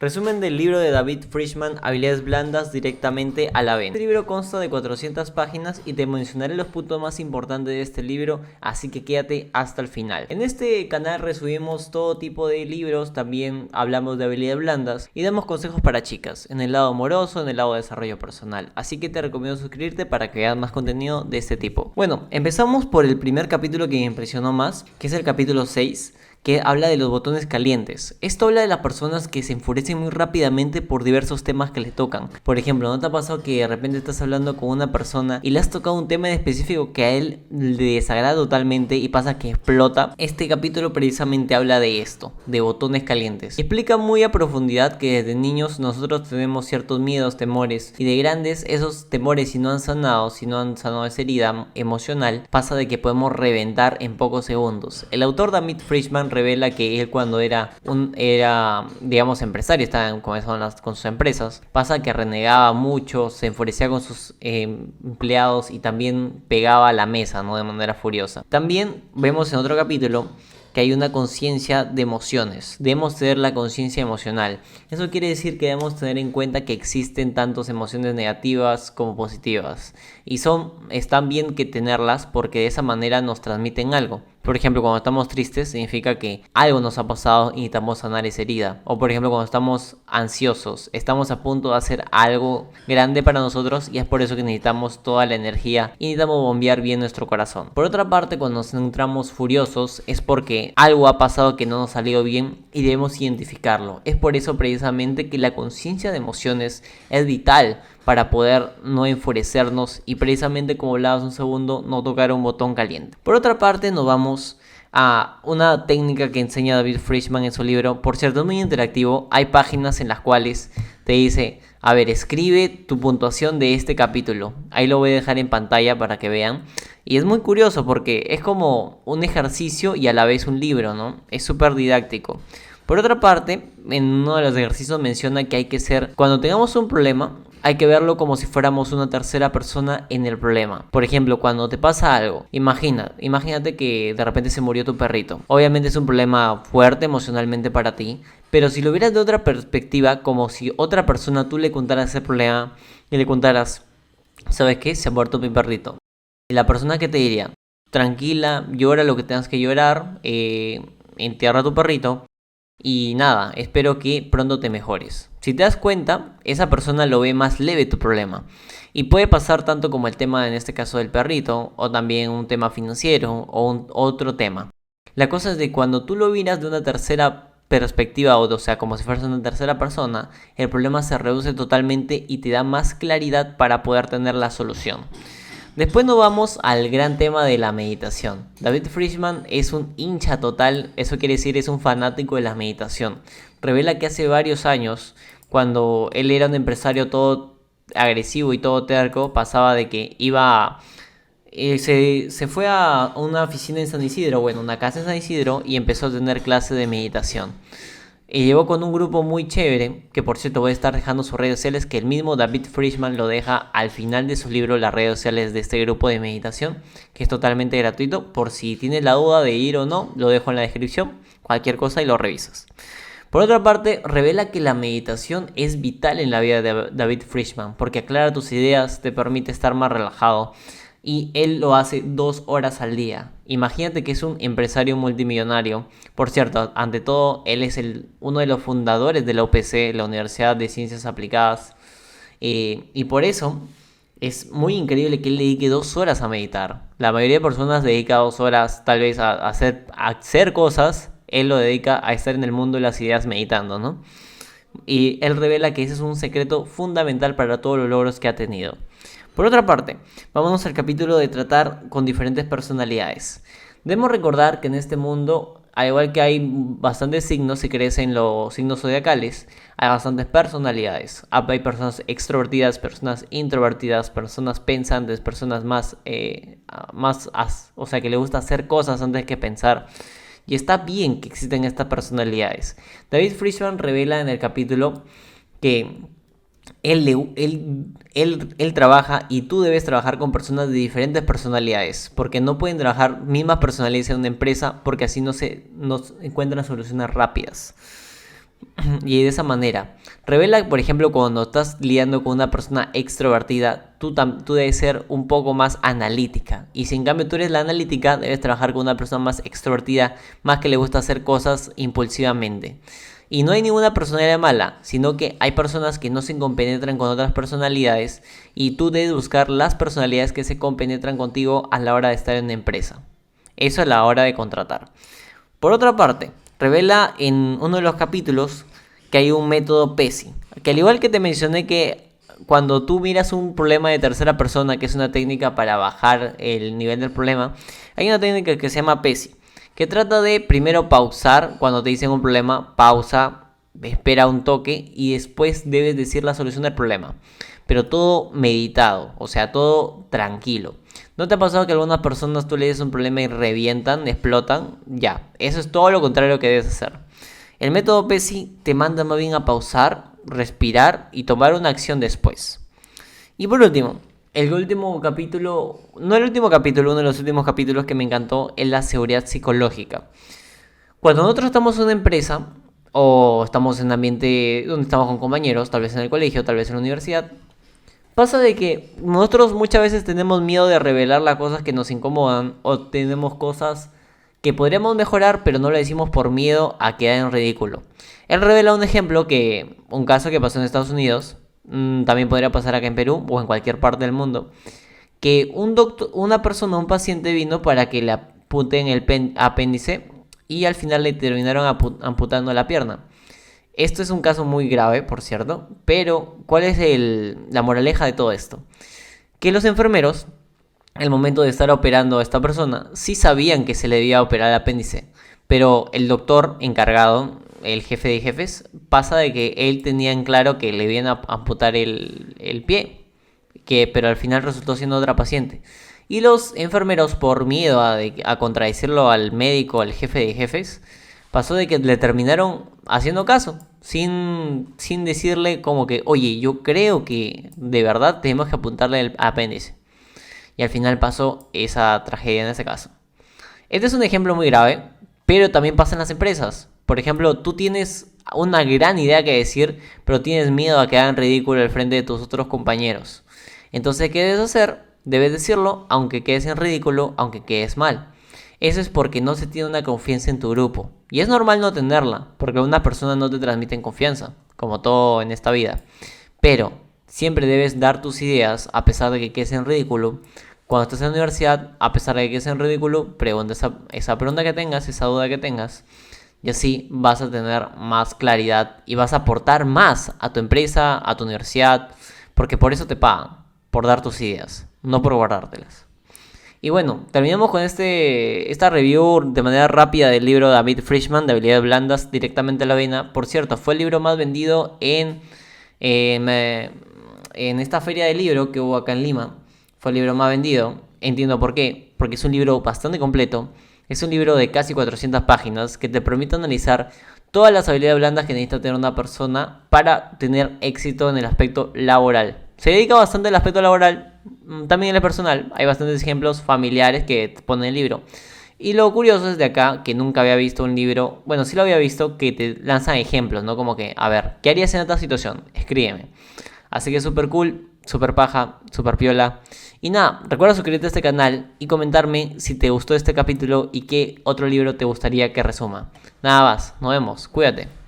Resumen del libro de David Friedman, Habilidades blandas directamente a la venta. Este libro consta de 400 páginas y te mencionaré los puntos más importantes de este libro, así que quédate hasta el final. En este canal resumimos todo tipo de libros, también hablamos de habilidades blandas y damos consejos para chicas, en el lado amoroso, en el lado de desarrollo personal. Así que te recomiendo suscribirte para que veas más contenido de este tipo. Bueno, empezamos por el primer capítulo que me impresionó más, que es el capítulo 6. Que habla de los botones calientes. Esto habla de las personas que se enfurecen muy rápidamente por diversos temas que les tocan. Por ejemplo, ¿no te ha pasado que de repente estás hablando con una persona y le has tocado un tema en específico que a él le desagrada totalmente y pasa que explota? Este capítulo precisamente habla de esto, de botones calientes. Explica muy a profundidad que desde niños nosotros tenemos ciertos miedos, temores, y de grandes esos temores, si no han sanado esa herida emocional, pasa de que podemos reventar en pocos segundos. El autor David Friedman revela que él cuando era digamos empresario, estaba comenzando con sus empresas, pasa que renegaba mucho, se enfurecía con sus empleados y también pegaba a la mesa, ¿no? De manera furiosa. También vemos en otro capítulo que hay una conciencia de emociones. Debemos tener la conciencia emocional. Eso quiere decir que debemos tener en cuenta que existen tantas emociones negativas como positivas. Y están bien que tenerlas porque de esa manera nos transmiten algo. Por ejemplo, cuando estamos tristes significa que algo nos ha pasado y necesitamos sanar esa herida. O por ejemplo, cuando estamos ansiosos, estamos a punto de hacer algo grande para nosotros y es por eso que necesitamos toda la energía y necesitamos bombear bien nuestro corazón. Por otra parte, cuando nos encontramos furiosos es porque algo ha pasado que no nos salió bien y debemos identificarlo. Es por eso precisamente que la conciencia de emociones es vital para poder no enfurecernos y precisamente, como hablabas un segundo, no tocar un botón caliente. Por otra parte, nos vamos a una técnica que enseña David Friedman en su libro. Por cierto, es muy interactivo. Hay páginas en las cuales te dice: a ver, escribe tu puntuación de este capítulo. Ahí lo voy a dejar en pantalla para que vean. Y es muy curioso porque es como un ejercicio y a la vez un libro, ¿no? Es súper didáctico. Por otra parte, en uno de los ejercicios menciona que hay que cuando tengamos un problema, hay que verlo como si fuéramos una tercera persona en el problema. Por ejemplo, cuando te pasa algo, imagínate que de repente se murió tu perrito. Obviamente es un problema fuerte emocionalmente para ti, pero si lo vieras de otra perspectiva, como si otra persona tú le contaras ese problema y le contaras: ¿sabes qué? Se ha muerto mi perrito. Y la persona que te diría: tranquila, llora lo que tengas que llorar, entierra a tu perrito. Y nada, espero que pronto te mejores. Si te das cuenta, esa persona lo ve más leve tu problema. Y puede pasar tanto como el tema, en este caso, del perrito, o también un tema financiero, o otro tema. La cosa es de cuando tú lo miras de una tercera perspectiva, o sea, como si fueras una tercera persona, el problema se reduce totalmente y te da más claridad para poder tener la solución. Después nos vamos al gran tema de la meditación. David Friedman es un hincha total, eso quiere decir es un fanático de la meditación. Revela que hace varios años, cuando él era un empresario todo agresivo y todo terco, pasaba de que se fue a una oficina en San Isidro, una casa en San Isidro, y empezó a tener clases de meditación. Y llegó con un grupo muy chévere, que por cierto voy a estar dejando sus redes sociales, que el mismo David Friedman lo deja al final de su libro, las redes sociales de este grupo de meditación, que es totalmente gratuito. Por si tienes la duda de ir o no, lo dejo en la descripción, cualquier cosa y lo revisas. Por otra parte, revela que la meditación es vital en la vida de David Friedman, porque aclara tus ideas, te permite estar más relajado. Y él lo hace 2 horas al día. Imagínate que es un empresario multimillonario. Por cierto, ante todo, él es uno de los fundadores de la UPC, la Universidad de Ciencias Aplicadas. Y por eso es muy increíble que él dedique 2 horas a meditar. La mayoría de personas dedica 2 horas tal vez a hacer cosas. Él lo dedica a estar en el mundo de las ideas meditando, ¿no? Y él revela que ese es un secreto fundamental para todos los logros que ha tenido. Por otra parte, vámonos al capítulo de tratar con diferentes personalidades. Debemos recordar que en este mundo, al igual que hay bastantes signos, si crees en los signos zodiacales, hay bastantes personalidades. Hay personas extrovertidas, personas introvertidas, personas pensantes, personas que le gusta hacer cosas antes que pensar. Y está bien que existen estas personalidades. David Friedman revela en el capítulo que él trabaja y tú debes trabajar con personas de diferentes personalidades, porque no pueden trabajar mismas personalidades en una empresa, porque así no se encuentran soluciones rápidas. Y de esa manera, revela, por ejemplo, cuando estás lidiando con una persona extrovertida, tú debes ser un poco más analítica. Y si en cambio tú eres la analítica, debes trabajar con una persona más extrovertida, más que le gusta hacer cosas impulsivamente. Y no hay ninguna personalidad mala, sino que hay personas que no se compenetran con otras personalidades y tú debes buscar las personalidades que se compenetran contigo a la hora de estar en una empresa. Eso a la hora de contratar. Por otra parte, revela en uno de los capítulos que hay un método PESI, que al igual que te mencioné que cuando tú miras un problema de tercera persona, que es una técnica para bajar el nivel del problema, hay una técnica que se llama PESI, que trata de primero pausar cuando te dicen un problema, pausa, espera un toque y después debes decir la solución del problema, pero todo meditado, o sea, todo tranquilo. ¿No te ha pasado que algunas personas tú le dices un problema y revientan, explotan? Ya, eso es todo lo contrario que debes hacer. El método PESI te manda más bien a pausar, respirar y tomar una acción después. Y por último, el último capítulo, no el último capítulo, uno de los últimos capítulos que me encantó es la seguridad psicológica. Cuando nosotros estamos en una empresa o estamos en un ambiente donde estamos con compañeros, tal vez en el colegio, tal vez en la universidad, pasa de que nosotros muchas veces tenemos miedo de revelar las cosas que nos incomodan o tenemos cosas que podríamos mejorar, pero no lo decimos por miedo a quedar en ridículo. Él revela un caso que pasó en Estados Unidos, también podría pasar acá en Perú o en cualquier parte del mundo, que un paciente vino para que le amputen el apéndice y al final le terminaron amputando la pierna. Esto es un caso muy grave, por cierto, pero ¿cuál es la moraleja de todo esto? Que los enfermeros, al momento de estar operando a esta persona, sí sabían que se le debía operar el apéndice, pero el doctor encargado, el jefe de jefes, pasa de que él tenía en claro que le iban a amputar el pie, pero al final resultó siendo otra paciente. Y los enfermeros, por miedo a contradecirlo al médico, al jefe de jefes, pasó de que le terminaron haciendo caso, sin decirle como que, oye, yo creo que de verdad tenemos que apuntarle el apéndice. Y al final pasó esa tragedia en ese caso. Este es un ejemplo muy grave, pero también pasa en las empresas. Por ejemplo, tú tienes una gran idea que decir, pero tienes miedo a quedar en ridículo al frente de tus otros compañeros. Entonces, ¿qué debes hacer? Debes decirlo, aunque quedes en ridículo, aunque quedes mal. Eso es porque no se tiene una confianza en tu grupo. Y es normal no tenerla, porque una persona no te transmite confianza, como todo en esta vida. Pero siempre debes dar tus ideas, a pesar de que quedes en ridículo. Cuando estás en la universidad, a pesar de que quedes en ridículo, pregunta esa pregunta que tengas, esa duda que tengas. Y así vas a tener más claridad y vas a aportar más a tu empresa, a tu universidad, porque por eso te pagan, por dar tus ideas, no por guardártelas. Y bueno, terminamos con esta review de manera rápida del libro de David Frischman, de habilidades blandas, directamente a la vena. Por cierto, fue el libro más vendido en esta feria de libro que hubo acá en Lima. Fue el libro más vendido. Entiendo por qué, porque es un libro bastante completo. Es un libro de casi 400 páginas que te permite analizar todas las habilidades blandas que necesita tener una persona para tener éxito en el aspecto laboral. Se dedica bastante al aspecto laboral, también en el personal. Hay bastantes ejemplos familiares que pone el libro. Y lo curioso es de acá, que nunca había visto un libro, bueno, sí lo había visto, que te lanzan ejemplos, ¿no? Como que, a ver, ¿qué harías en esta situación? Escríbeme. Así que súper cool, súper paja, súper piola. Y nada, recuerda suscribirte a este canal y comentarme si te gustó este capítulo y qué otro libro te gustaría que resuma. Nada más, nos vemos, cuídate.